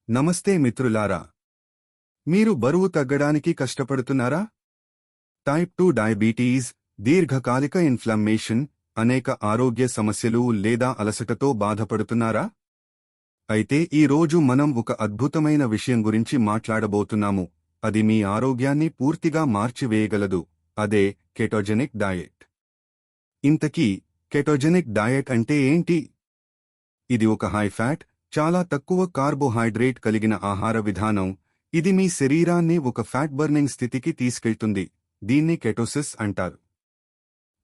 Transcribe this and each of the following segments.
నమస్తే మిత్రులారా, మీరు బరువు తగ్గడానికి కష్టపడుతున్నారా? టైప్ 2 డయాబెటీస్, దీర్ఘకాలిక ఇన్ఫ్లమేషన్, అనేక ఆరోగ్య సమస్యలు లేదా అలసటతో బాధపడుతున్నారా? అయితే ఈ రోజు మనం ఒక అద్భుతమైన విషయం గురించి మాట్లాడబోతున్నాము. అది మీ ఆరోగ్యాన్ని పూర్తిగా మార్చివేయగలదు. అదే కెటోజెనిక్ డయట్. ఇంతకీ కెటోజెనిక్ డయట్ అంటే ఏంటి? ఇది ఒక హై ఫ్యాట్, చాలా తక్కువ కార్బోహైడ్రేట్ కలిగిన ఆహార విధానం. ఇది మీ శరీరాన్ని ఒక ఫ్యాట్ బర్నింగ్ స్థితికి తీసుకెళ్తుంది. దీన్ని కెటోసిస్ అంటారు.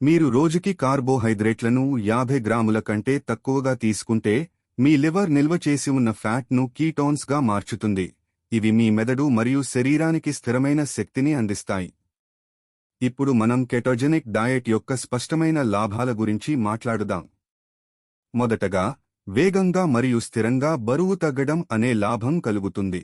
మీరు రోజుకి కార్బోహైడ్రేట్లను 50 గ్రాముల కంటే తక్కువగా తీసుకుంటే మీ లివర్ నిల్వ చేసి ఉన్న ఫ్యాట్ను కీటోన్స్గా మార్చుతుంది. ఇవి మీ మెదడు మరియు శరీరానికి స్థిరమైన శక్తిని అందిస్తాయి. ఇప్పుడు మనం కెటోజెనిక్ డయట్ యొక్క స్పష్టమైన లాభాల గురించి మాట్లాడుదాం. మొదటగా, వేగంగా మరియు స్థిరంగా బరువు తగ్గడం అనే లాభం కలుగుతుంది.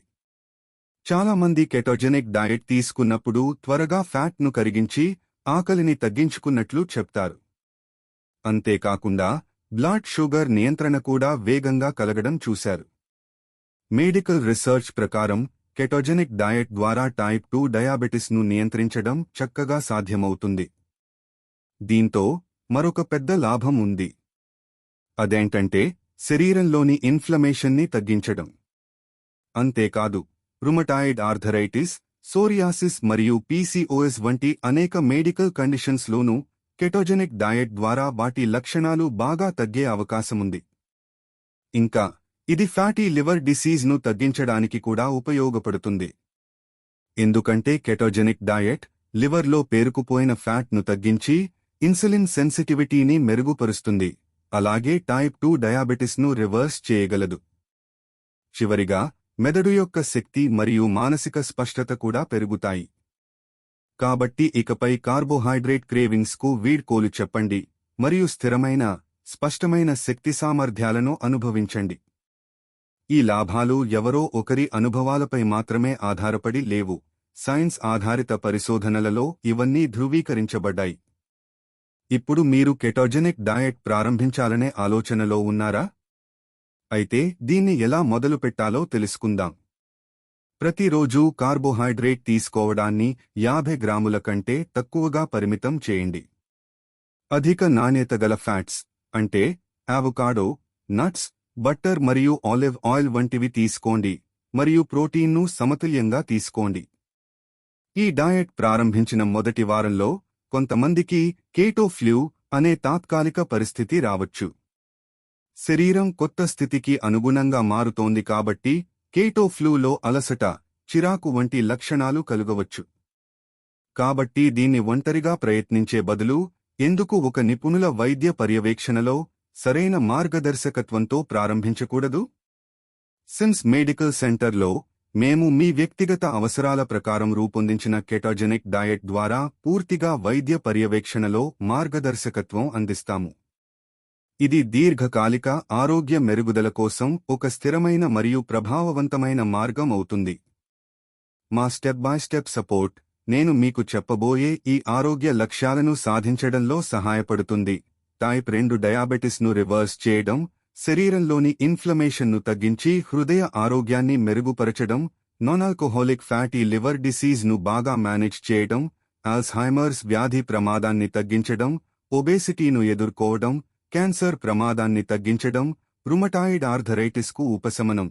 చాలామంది కెటోజెనిక్ డయట్ తీసుకున్నప్పుడు త్వరగా ఫ్యాట్ను కరిగించి ఆకలిని తగ్గించుకున్నట్లు చెప్తారు. అంతేకాకుండా బ్లడ్ షుగర్ నియంత్రణ కూడా వేగంగా కలగడం చూశారు. మెడికల్ రీసెర్చ్ ప్రకారం కెటోజెనిక్ డయట్ ద్వారా టైప్ 2 డయాబెటిస్ను నియంత్రించడం చక్కగా సాధ్యమవుతుంది. దీంతో మరొక పెద్ద లాభం ఉంది. అదేంటంటే శరీరంలోని ఇన్ఫ్లమేషన్ని తగ్గించడం. అంతేకాదు, రుమటాయిడ్ ఆర్థరైటిస్, సోరియాసిస్ మరియు పీసీఓఎస్ వంటి అనేక మెడికల్ కండిషన్స్లోనూ కెటోజెనిక్ డయట్ ద్వారా వాటి లక్షణాలు బాగా తగ్గే అవకాశముంది. ఇంకా ఇది ఫ్యాటీ లివర్ డిసీజ్ను తగ్గించడానికి కూడా ఉపయోగపడుతుంది. ఎందుకంటే కెటోజెనిక్ డయట్ లివర్లో పేరుకుపోయిన ఫ్యాట్ను తగ్గించి ఇన్సులిన్ సెన్సిటివిటీని మెరుగుపరుస్తుంది. అలాగే టైప్ 2 డయాబెటిస్ను రివర్స్ చేయగలదు. చివరిగా, మెదడు యొక్క శక్తి మరియు మానసిక స్పష్టత కూడా పెరుగుతాయి. కాబట్టి ఇకపై కార్బోహైడ్రేట్ క్రేవింగ్స్కు వీడ్కోలు చెప్పండి మరియు స్థిరమైన, స్పష్టమైన శక్తి సామర్థ్యాలను అనుభవించండి. ఈ లాభాలు ఎవరో ఒకరి అనుభవాలపై మాత్రమే ఆధారపడి లేవు. సైన్స్ ఆధారిత పరిశోధనలలో ఇవన్నీ ధృవీకరించబడ్డాయి. ఇప్పుడు మీరు కెటోజెనిక్ డయట్ ప్రారంభించాలనే ఆలోచనలో ఉన్నారా? అయితే దీన్ని ఎలా మొదలుపెట్టాలో తెలుసుకుందాం. ప్రతిరోజూ కార్బోహైడ్రేట్ తీసుకోవడాన్ని 50 గ్రాముల కంటే తక్కువగా పరిమితం చేయండి. అధిక నాణ్యత గల ఫ్యాట్స్ అంటే అవొకాడో, నట్స్, బట్టర్ మరియు ఆలివ్ ఆయిల్ వంటివి తీసుకోండి మరియు ప్రోటీన్ను సమతుల్యంగా తీసుకోండి. ఈ డయట్ ప్రారంభించిన మొదటి వారంలో కొంతమందికి కేటో ఫ్లూ అనే తాత్కాలిక పరిస్థితి రావచ్చు. శరీరం కొత్త స్థితికి అనుగుణంగా మారుతోంది కాబట్టి కేటో ఫ్లూలో అలసట, చిరాకు వంటి లక్షణాలు కలుగవచ్చు. కాబట్టి దీన్ని ఒంటరిగా ప్రయత్నించే బదులు ఎందుకు ఒక నిపుణుల వైద్య పర్యవేక్షణలో సరైన మార్గదర్శకత్వంతో ప్రారంభించకూడదు? సిమ్స్ మెడికల్ సెంటర్లో మేము మీ వ్యక్తిగత అవసరాల ప్రకారం రూపొందించిన కెటోజెనిక్ డయట్ ద్వారా పూర్తిగా వైద్య పర్యవేక్షణలో మార్గదర్శకత్వం అందిస్తాము. ఇది దీర్ఘకాలిక ఆరోగ్య మెరుగుదల కోసం ఒక స్థిరమైన మరియు ప్రభావవంతమైన మార్గం అవుతుంది. మా స్టెప్ బై స్టెప్ సపోర్ట్ నేను మీకు చెప్పబోయే ఈ ఆరోగ్య లక్ష్యాలను సాధించడంలో సహాయపడుతుంది. టైప్ 2 డయాబెటిస్ను రివర్స్ చేయడం, శరీరంలోని ఇన్ఫ్లమేషన్ను తగ్గించి హృదయ ఆరోగ్యాన్ని మెరుగుపరచడం, నాన్ ఆల్కహాలిక్ ఫ్యాటీ లివర్ డిసీజ్ను బాగా మేనేజ్ చేయడం, ఆల్జీమర్స్ వ్యాధి ప్రమాదాన్ని తగ్గించడం, ఒబేసిటీను ఎదుర్కోవడం, క్యాన్సర్ ప్రమాదాన్ని తగ్గించడం, రుమటాయిడ్ ఆర్థరైటిస్కు ఉపశమనం,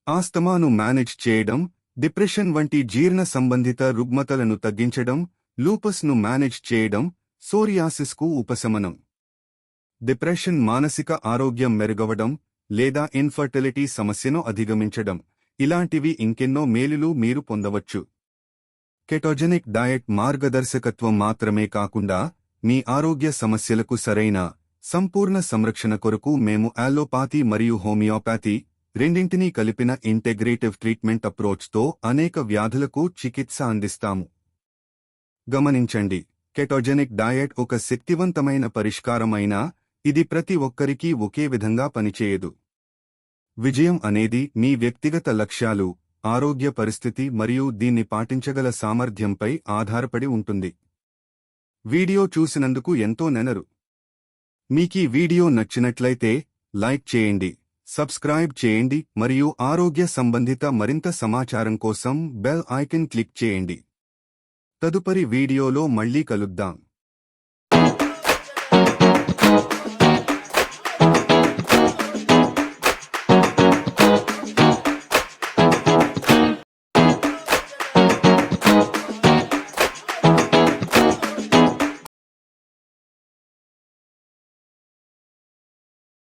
ఆస్తమాను మేనేజ్ చేయడం, డిప్రెషన్ వంటి జీర్ణ సంబంధిత రుగ్మతలను తగ్గించడం, లూపస్ను మేనేజ్ చేయడం, సోరియాసిస్కు ఉపశమనం, డిప్రెషన్ మానసిక ఆరోగ్యం మెరుగవడం లేదా ఇన్ఫర్టిలిటీ సమస్యను అధిగమించడం, ఇలాంటివి ఇంకెన్నో మేలులు మీరు పొందవచ్చు. కెటోజెనిక్ డయట్ మార్గదర్శకత్వం మాత్రమే కాకుండా మీ ఆరోగ్య సమస్యలకు సరైన, సంపూర్ణ సంరక్షణ కొరకు మేము అలోపతి మరియు హోమియోపతి రెండింటినీ కలిపిన ఇంటెగ్రేటివ్ ట్రీట్మెంట్ అప్రోచ్తో అనేక వ్యాధులకు చికిత్స అందిస్తాము. గమనించండి, కెటోజెనిక్ డయట్ ఒక శక్తివంతమైన పరిష్కారం అయినా ఇది ప్రతి ఒక్కరికీ ఒకే విధంగా పనిచేయదు. విజయం అనేది మీ వ్యక్తిగత లక్ష్యాలు, ఆరోగ్య పరిస్థితి మరియు దీన్ని పాటించగల సామర్థ్యంపై ఆధారపడి ఉంటుంది. వీడియో చూసినందుకు ఎంతో నెనరు. మీకీ వీడియో నచ్చినట్లయితే లైక్ చేయండి, సబ్స్క్రైబ్ చేయండి మరియు ఆరోగ్య సంబంధిత మరింత సమాచారం కోసం బెల్ ఐకాన్ క్లిక్ చేయండి. తదుపరి వీడియోలో మళ్ళీ కలుద్దాం.